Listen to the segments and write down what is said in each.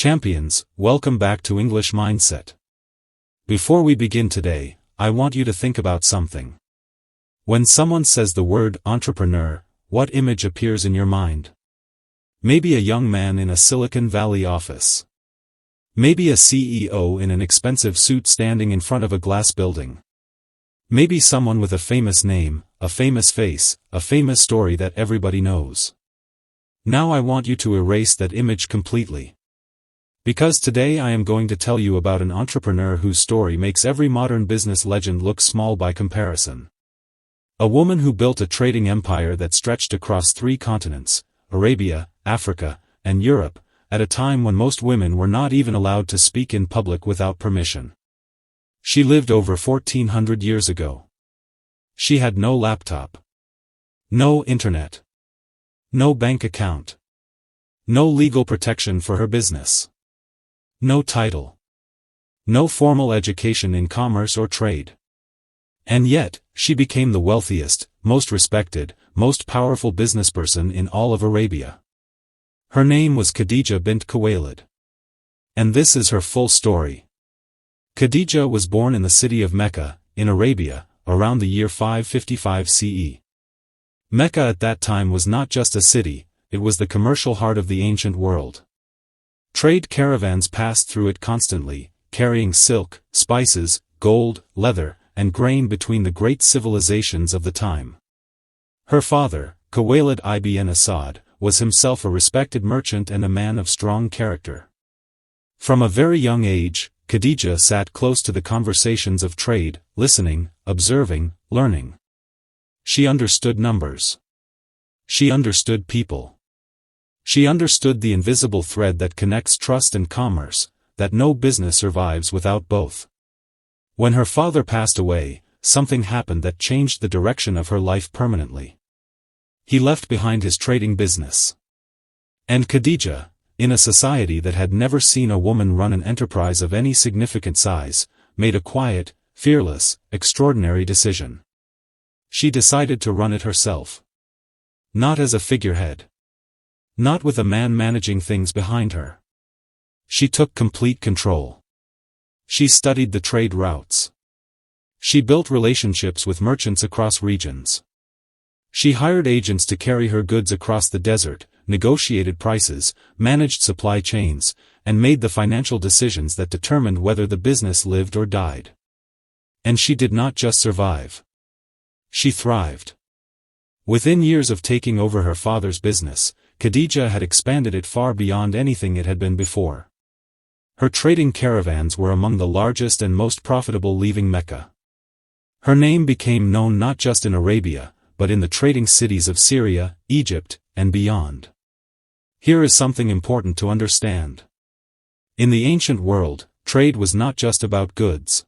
Champions, welcome back to English Mindset. Before we begin today, I want you to think about something. When someone says the word entrepreneur, what image appears in your mind? Maybe a young man in a Silicon Valley office. Maybe a CEO in an expensive suit standing in front of a glass building. Maybe someone with a famous name, a famous face, a famous story that everybody knows. Now I want you to erase that image completely. Because today I am going to tell you about an entrepreneur whose story makes every modern business legend look small by comparison. A woman who built a trading empire that stretched across 3 continents, Arabia, Africa, and Europe, at a time when most women were not even allowed to speak in public without permission. She lived over 1400 years ago. She had no laptop. No internet. No bank account. No legal protection for her business. No title. No formal education in commerce or trade. And yet, she became the wealthiest, most respected, most powerful businessperson in all of Arabia. Her name was Khadijah bint Khuwaylid. And this is her full story. Khadijah was born in the city of Mecca, in Arabia, around the year 555 CE. Mecca at that time was not just a city, it was the commercial heart of the ancient world. Trade caravans passed through it constantly, carrying silk, spices, gold, leather, and grain between the great civilizations of the time. Her father, Khuwaylid ibn Asad, was himself a respected merchant and a man of strong character. From a very young age, Khadijah sat close to the conversations of trade, listening, observing, learning. She understood numbers. She understood people. She understood the invisible thread that connects trust and commerce, that no business survives without both. When her father passed away, something happened that changed the direction of her life permanently. He left behind his trading business. And Khadijah, in a society that had never seen a woman run an enterprise of any significant size, made a quiet, fearless, extraordinary decision. She decided to run it herself. Not as a figurehead. Not with a man managing things behind her. She took complete control. She studied the trade routes. She built relationships with merchants across regions. She hired agents to carry her goods across the desert, negotiated prices, managed supply chains, and made the financial decisions that determined whether the business lived or died. And she did not just survive. She thrived. Within years of taking over her father's business, Khadijah had expanded it far beyond anything it had been before. Her trading caravans were among the largest and most profitable leaving Mecca. Her name became known not just in Arabia, but in the trading cities of Syria, Egypt, and beyond. Here is something important to understand. In the ancient world, trade was not just about goods.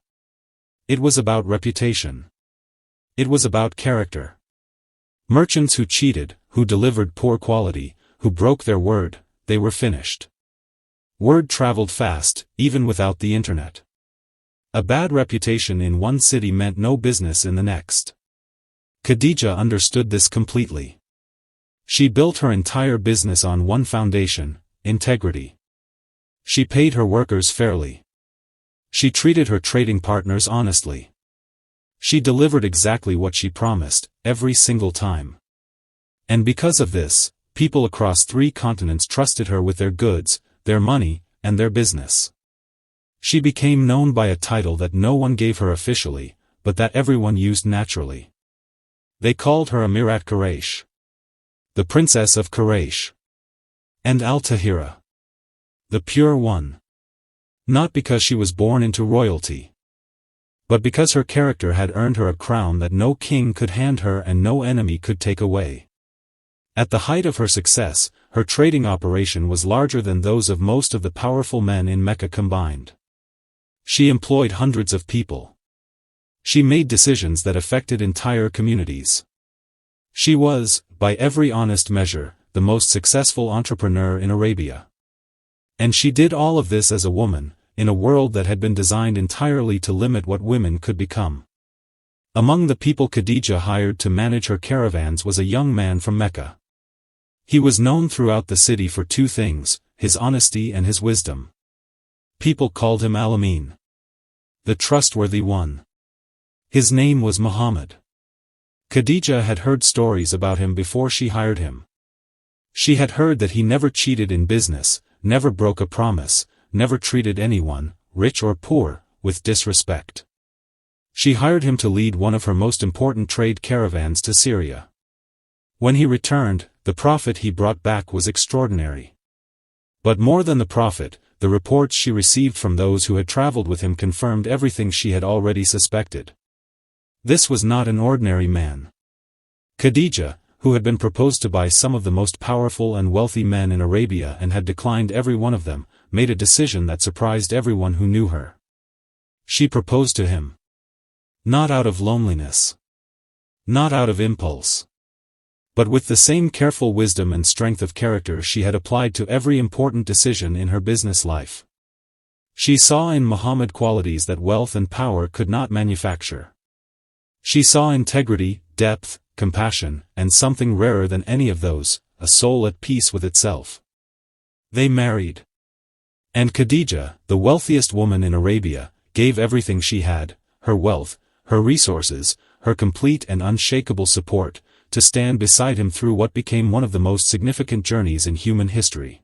It was about reputation. It was about character. Merchants who cheated, who delivered poor quality, who broke their word, they were finished. Word traveled fast, even without the internet. A bad reputation in one city meant no business in the next. Khadijah understood this completely. She built her entire business on one foundation: integrity. She paid her workers fairly. She treated her trading partners honestly. She delivered exactly what she promised, every single time. And because of this, people across 3 continents trusted her with their goods, their money, and their business. She became known by a title that no one gave her officially, but that everyone used naturally. They called her Amirat Quraysh, the Princess of Quraysh, and Al-Tahira, the Pure One. Not because she was born into royalty, but because her character had earned her a crown that no king could hand her and no enemy could take away. At the height of her success, her trading operation was larger than those of most of the powerful men in Mecca combined. She employed hundreds of people. She made decisions that affected entire communities. She was, by every honest measure, the most successful entrepreneur in Arabia. And she did all of this as a woman, in a world that had been designed entirely to limit what women could become. Among the people Khadijah hired to manage her caravans was a young man from Mecca. He was known throughout the city for 2 things: his honesty and his wisdom. People called him Al-Amin, the trustworthy one. His name was Muhammad. Khadijah had heard stories about him before she hired him. She had heard that he never cheated in business, never broke a promise, never treated anyone, rich or poor, with disrespect. She hired him to lead one of her most important trade caravans to Syria. When he returned, the profit he brought back was extraordinary. But more than the profit, the reports she received from those who had traveled with him confirmed everything she had already suspected. This was not an ordinary man. Khadijah, who had been proposed to by some of the most powerful and wealthy men in Arabia and had declined every one of them, made a decision that surprised everyone who knew her. She proposed to him. Not out of loneliness. Not out of impulse. But with the same careful wisdom and strength of character she had applied to every important decision in her business life. She saw in Muhammad qualities that wealth and power could not manufacture. She saw integrity, depth, compassion, and something rarer than any of those, a soul at peace with itself. They married. And Khadijah, the wealthiest woman in Arabia, gave everything she had, her wealth, her resources, her complete and unshakable support, to stand beside him through what became one of the most significant journeys in human history.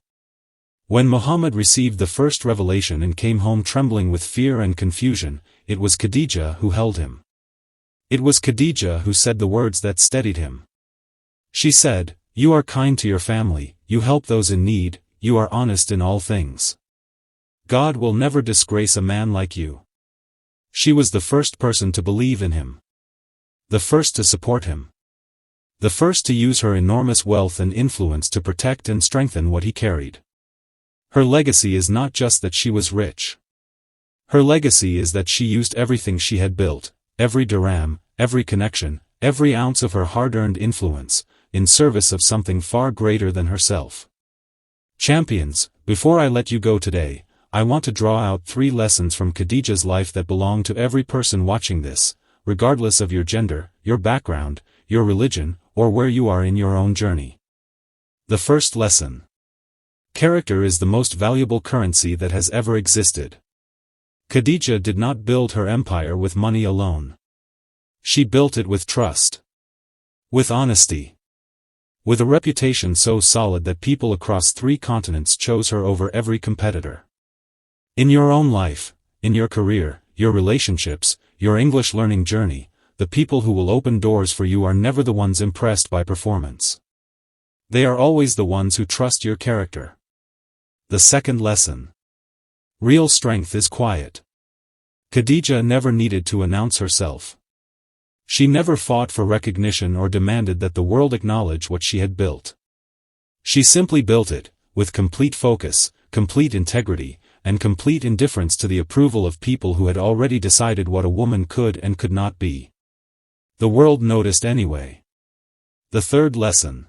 When Muhammad received the first revelation and came home trembling with fear and confusion, it was Khadijah who held him. It was Khadijah who said the words that steadied him. She said, "You are kind to your family, you help those in need, you are honest in all things. God will never disgrace a man like you." She was the first person to believe in him. The first to support him. The first to use her enormous wealth and influence to protect and strengthen what he carried. Her legacy is not just that she was rich. Her legacy is that she used everything she had built, every dirham, every connection, every ounce of her hard-earned influence, in service of something far greater than herself. Champions, before I let you go today, I want to draw out 3 lessons from Khadijah's life that belong to every person watching this, regardless of your gender, your background, your religion, or where you are in your own journey. The first lesson. Character is the most valuable currency that has ever existed. Khadijah did not build her empire with money alone. She built it with trust. With honesty. With a reputation so solid that people across 3 continents chose her over every competitor. In your own life, in your career, your relationships, your English learning journey, the people who will open doors for you are never the ones impressed by performance. They are always the ones who trust your character. The second lesson. Real strength is quiet. Khadijah never needed to announce herself. She never fought for recognition or demanded that the world acknowledge what she had built. She simply built it, with complete focus, complete integrity, and complete indifference to the approval of people who had already decided what a woman could and could not be. The world noticed anyway. The third lesson.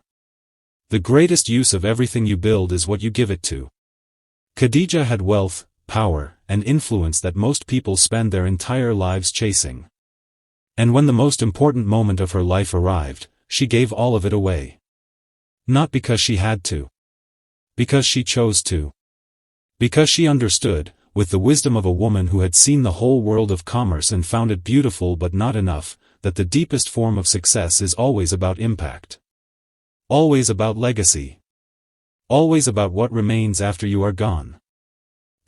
The greatest use of everything you build is what you give it to. Khadijah had wealth, power, and influence that most people spend their entire lives chasing. And when the most important moment of her life arrived, she gave all of it away. Not because she had to. Because she chose to. Because she understood, with the wisdom of a woman who had seen the whole world of commerce and found it beautiful but not enough, that the deepest form of success is always about impact. Always about legacy. Always about what remains after you are gone.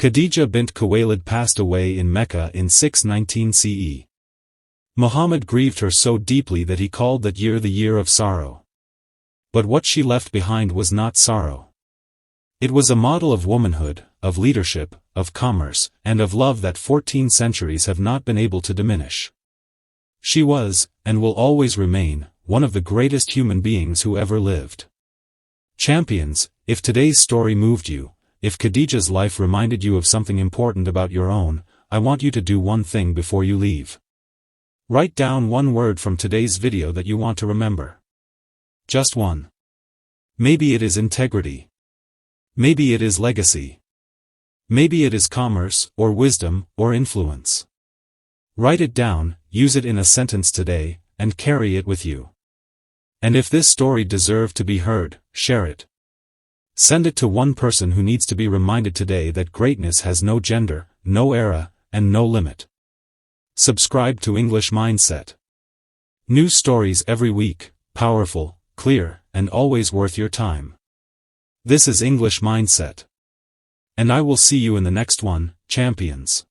Khadijah bint Khuwaylid passed away in Mecca in 619 CE. Muhammad grieved her so deeply that he called that year the year of sorrow. But what she left behind was not sorrow. It was a model of womanhood, of leadership, of commerce, and of love that 14 centuries have not been able to diminish. She was, and will always remain, one of the greatest human beings who ever lived. Champions, if today's story moved you, if Khadijah's life reminded you of something important about your own, I want you to do one thing before you leave. Write down one word from today's video that you want to remember. Just one. Maybe it is integrity. Maybe it is legacy. Maybe it is commerce, or wisdom, or influence. Write it down, use it in a sentence today, and carry it with you. And if this story deserved to be heard, share it. Send it to one person who needs to be reminded today that greatness has no gender, no era, and no limit. Subscribe to English Mindset. New stories every week, powerful, clear, and always worth your time. This is English Mindset. And I will see you in the next one, champions.